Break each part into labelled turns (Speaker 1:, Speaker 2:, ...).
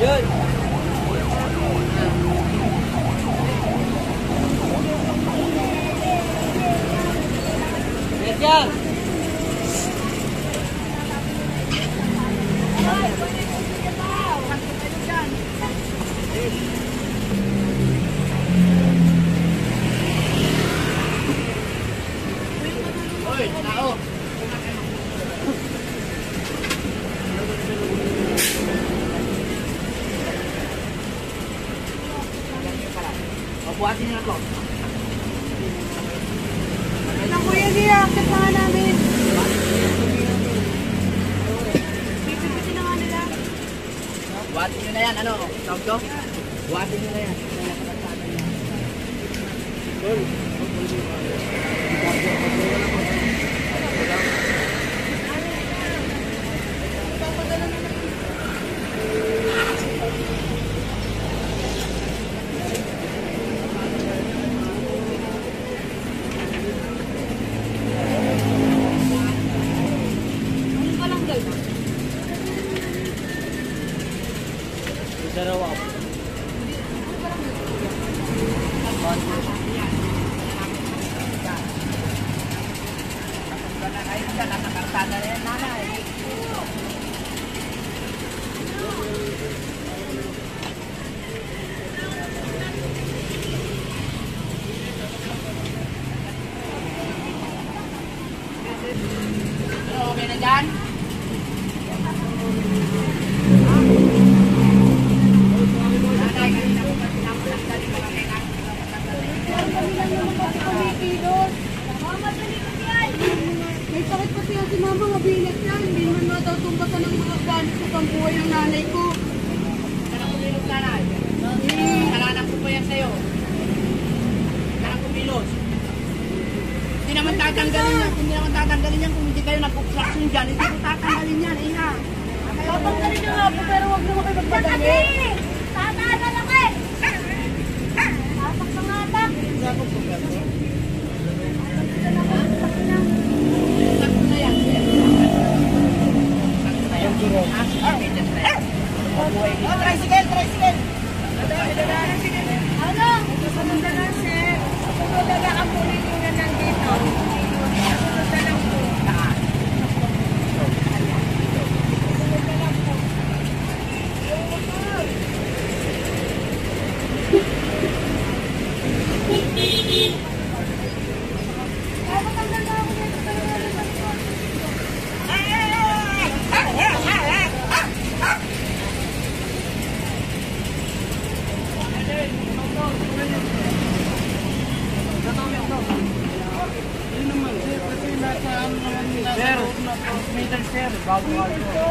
Speaker 1: Yun. Yes, yan. Oy, tao. Buhatin nyo na to.
Speaker 2: Ilang kuya niya, akit na nga namin. Pipipitin na nga nila.
Speaker 1: Buhatin nyo na yan, ano? Tawag to? Buhatin nyo na yan. Dalawa ako. Okay na dyan?
Speaker 2: May sakit pati yan si mama, mabigat yan. Hindi naman matatumbatan ng mga gamit sa pambuhay ng nanay ko.
Speaker 1: Kanang kumilos nanay. Kalanak ko pa yan sa'yo. Kanang kumilos. Hindi naman tatanggalin yan kung hindi kayo nag-obstruction dyan. Hindi ko tatanggalin yan, ina.
Speaker 2: Tatanggalin niyo nga po, pero huwag naman kayo magpadali.
Speaker 3: Tataan na lang eh! Tapak na nga ta!
Speaker 1: Sakto na yan. Sakto na yan. Tricycle! Tricycle!
Speaker 3: Ano? Susunod na lang, sir. Susunod na lang ang punin yung na nandito. Susunod na lang po. Susunod na lang po. Ay, matanggal na ako dito.
Speaker 1: Sir, middle sir, bago ako.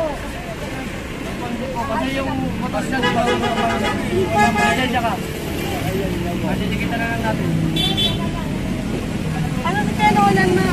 Speaker 1: Kasi yung motor na bago ako. Pasensya ka. Masisikitan na lang natin.
Speaker 2: Ano si Tenolan na?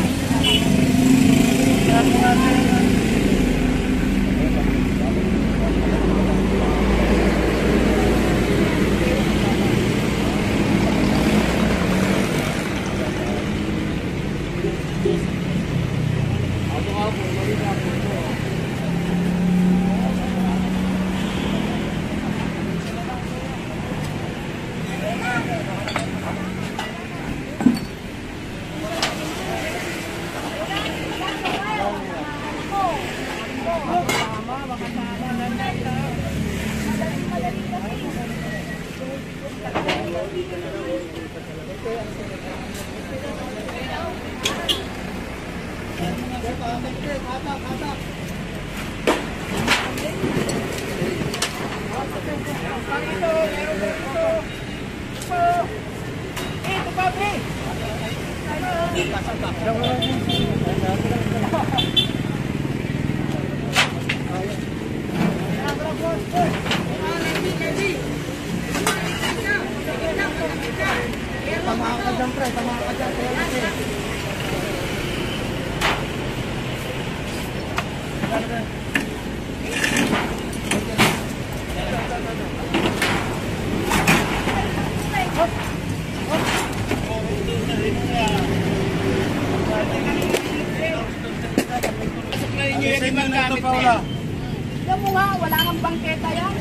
Speaker 1: Yung mo nga, wala nang bangketa yan.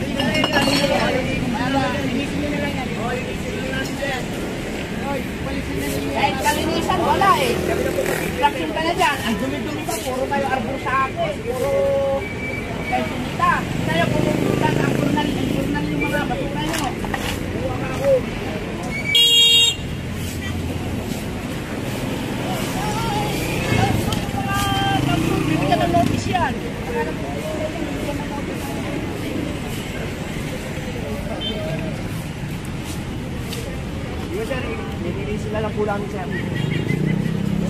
Speaker 1: Kahit kalinisan, wala eh. Traction ka na dyan. Ang dumi-dumi pa, puro kayo arbor sa akin. Puro kayo sumita. Tayo pumupunta sa journal yung mga basura nyo. Buwag ako. Bibigyan ng notice yan. Yo, sir, nililinis sila lang po namin, sir.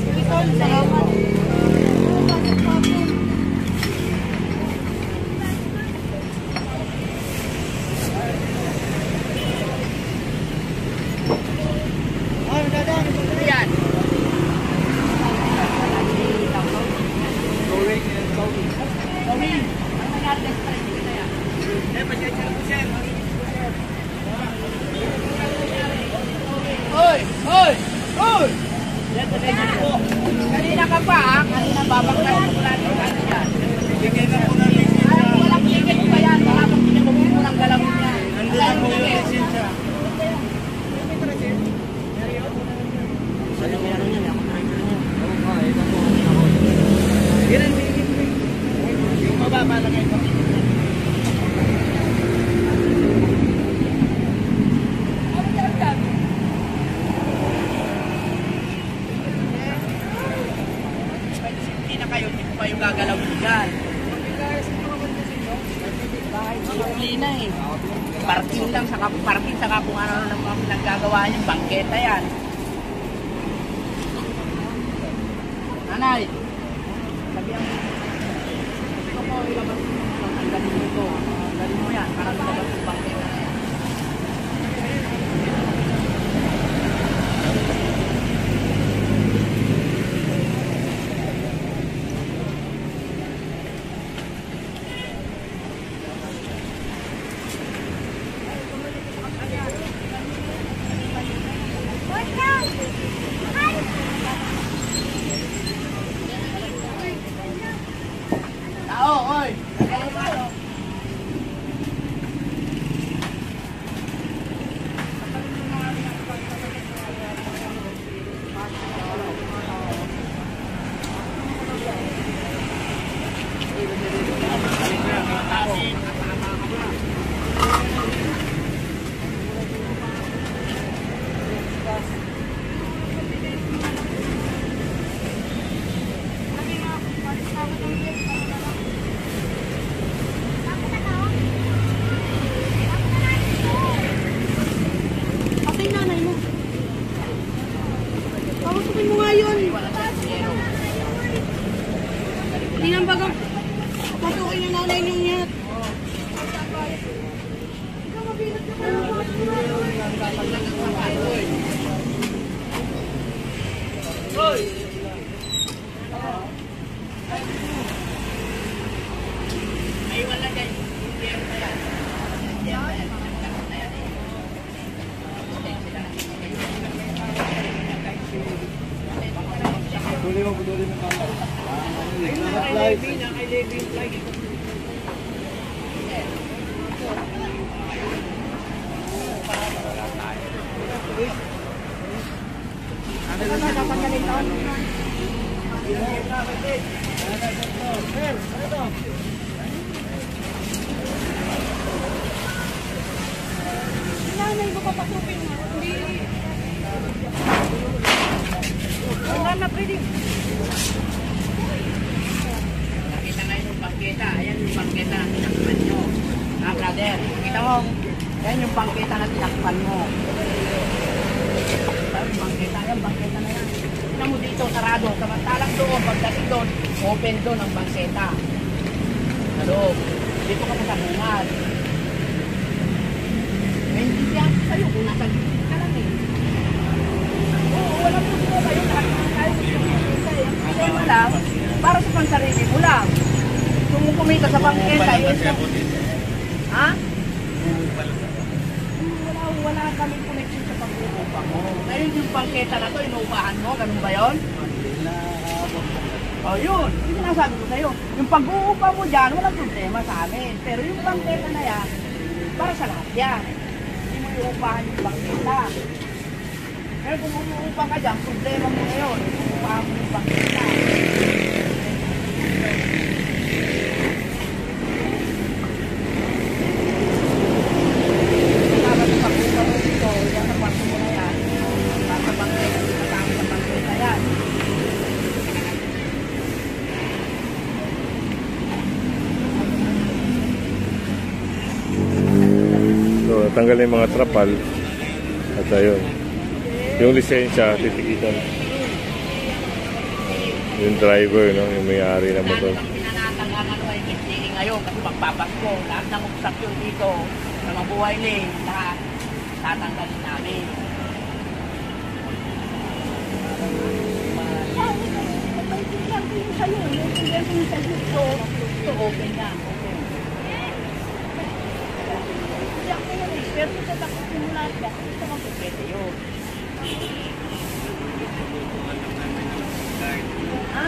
Speaker 2: Sige, Tol, salamat.
Speaker 1: Ano yan? Gawin. Ano nangyari next time? Hindi na yan. Hoy! Hoy! Hoy! Kanina ka pa ha? Kanina babagay mo lang yung ano yan.
Speaker 4: Bigyan na po ng lisensya.
Speaker 1: Ay, walang ticket pa yan. Wala pang pinagawin mo ng galawin niya.
Speaker 4: Nandun na po yung lisensya.
Speaker 1: Sa'yo meron yan. Ako driver niya.
Speaker 4: Yan ang bigyan mo. Yung mababa lang kayo.
Speaker 1: Hindi na kayo. Hindi pa yung gagalawin dyan. Huli na eh. Parking lang sa parking saka kung ano lang mga pinaggagawa niyo. Bangketa yan. Nanay. Sabihan mo. Ito po ilabas mo. Tanggalin mo ito. Tanggalin mo yan. Para ilabas yung bangketa na yan. Tao, oy!
Speaker 2: Asa yung nanay mo? Kausapin mo nga yun. Hindi nang bagang patukin yung nanay niyong yat. Ikaw mabilat ka pa.
Speaker 1: Oy! Ay, wala dyan. Meron na yan.
Speaker 4: Puli mo, puli mo kami.
Speaker 2: Nanay mo papasukin mo. Hindi. Wala na pwede.
Speaker 1: Nakita na yung bangketa. Ayan yung bangketa na tinakpan nyo. Ha, brother? Kita mo? Ayan yung bangketa na tinakpan mo. Yung bangketa. Ayan, bangketa na yan. Tingnan mo dito, sarado. Samantalang doon, pagdating doon, open doon ang bangketa. Sa loob. Dito ka pa sa bungal. May hindi siya sa'yo kung nasa gilid ka lang eh. Oo, wala po dito kayo. Kahit problema lang, para sa pansarili mo lang. Kung kumita sa bangketa, ha? Wala kami connection sa pag-uupa mo. Ngayon yung bangketa na to, inuupahan mo, ganun ba yun? O yun, yung sinasabi ko sa'yo. Yung pag-uupa mo dyan, walang problema sa amin. Pero yung bangketa na yan, Para sa lahat yan. Hindi mo iupahan yung bangkita. Pero kung umuupa ka dyan, problema mo ngayon. Iupahan mo yung bangkita. Dapat sa pag-upa mo dito, yan sa kwarto mo na yan. Para sa bangkita, matang sa bangkita yan.
Speaker 5: So, tanggalin yung mga trapal. At ayun. Yung lisensya, titikitan. Yung driver, no? Yung may-ari ng motor.
Speaker 1: Ang pinanatang ang ano ay hindi ngayon kasi magpapasko. Lahat ng obstruction dito sa mabuhay lane, lahat tatanggalin namin. Ito open na. Pero sa takot simulat ka, ito magpipwede yun. Ha?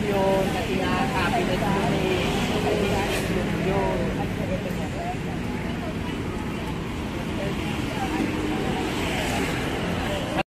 Speaker 1: Yun, kasi nga cabinet yun eh.